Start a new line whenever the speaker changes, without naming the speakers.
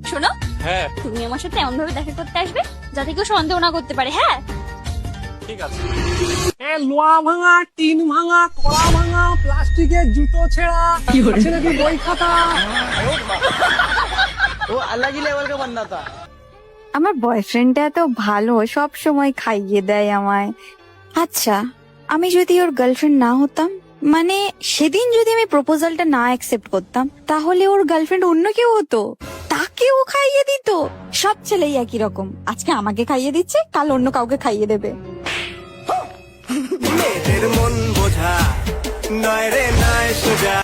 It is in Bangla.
শোনো,
হ্যাঁ
তুমি আমার সাথে এমন ভাবে দেখা করতে আসবে যাতে কেউ সন্দেহ না করতে পারে। হ্যাঁ,
ঠিক আছে।
লোহা ভাঙা, টিন ভাঙা, কড়া ভাঙা, প্লাস্টিকের জুতো ছেঁড়া, আছে নাকি বই খাতা।
वो अलग ही लेवल का बंदा था।
আমার বয়ফ্রেন্ডটা এত ভালো, সব সময় খাইয়ে দেয় আমায়। আচ্ছা, আমি যদি ওর গার্লফ্রেন্ড না হতাম, মানে সেদিন যদি আমি প্রপোজালটা না অ্যাকসেপ্ট করতাম, তাহলে ওর গার্লফ্রেন্ড অন্য কেউ হতো, তাকেও খাইয়ে দিত। সব ছেলেই একই রকম, আজকে আমাকে খাইয়ে দিচ্ছে, কাল অন্য কাউকে খাইয়ে দেবে।
মেয়েদের মন বোঝা নয় রে নয় সোজা।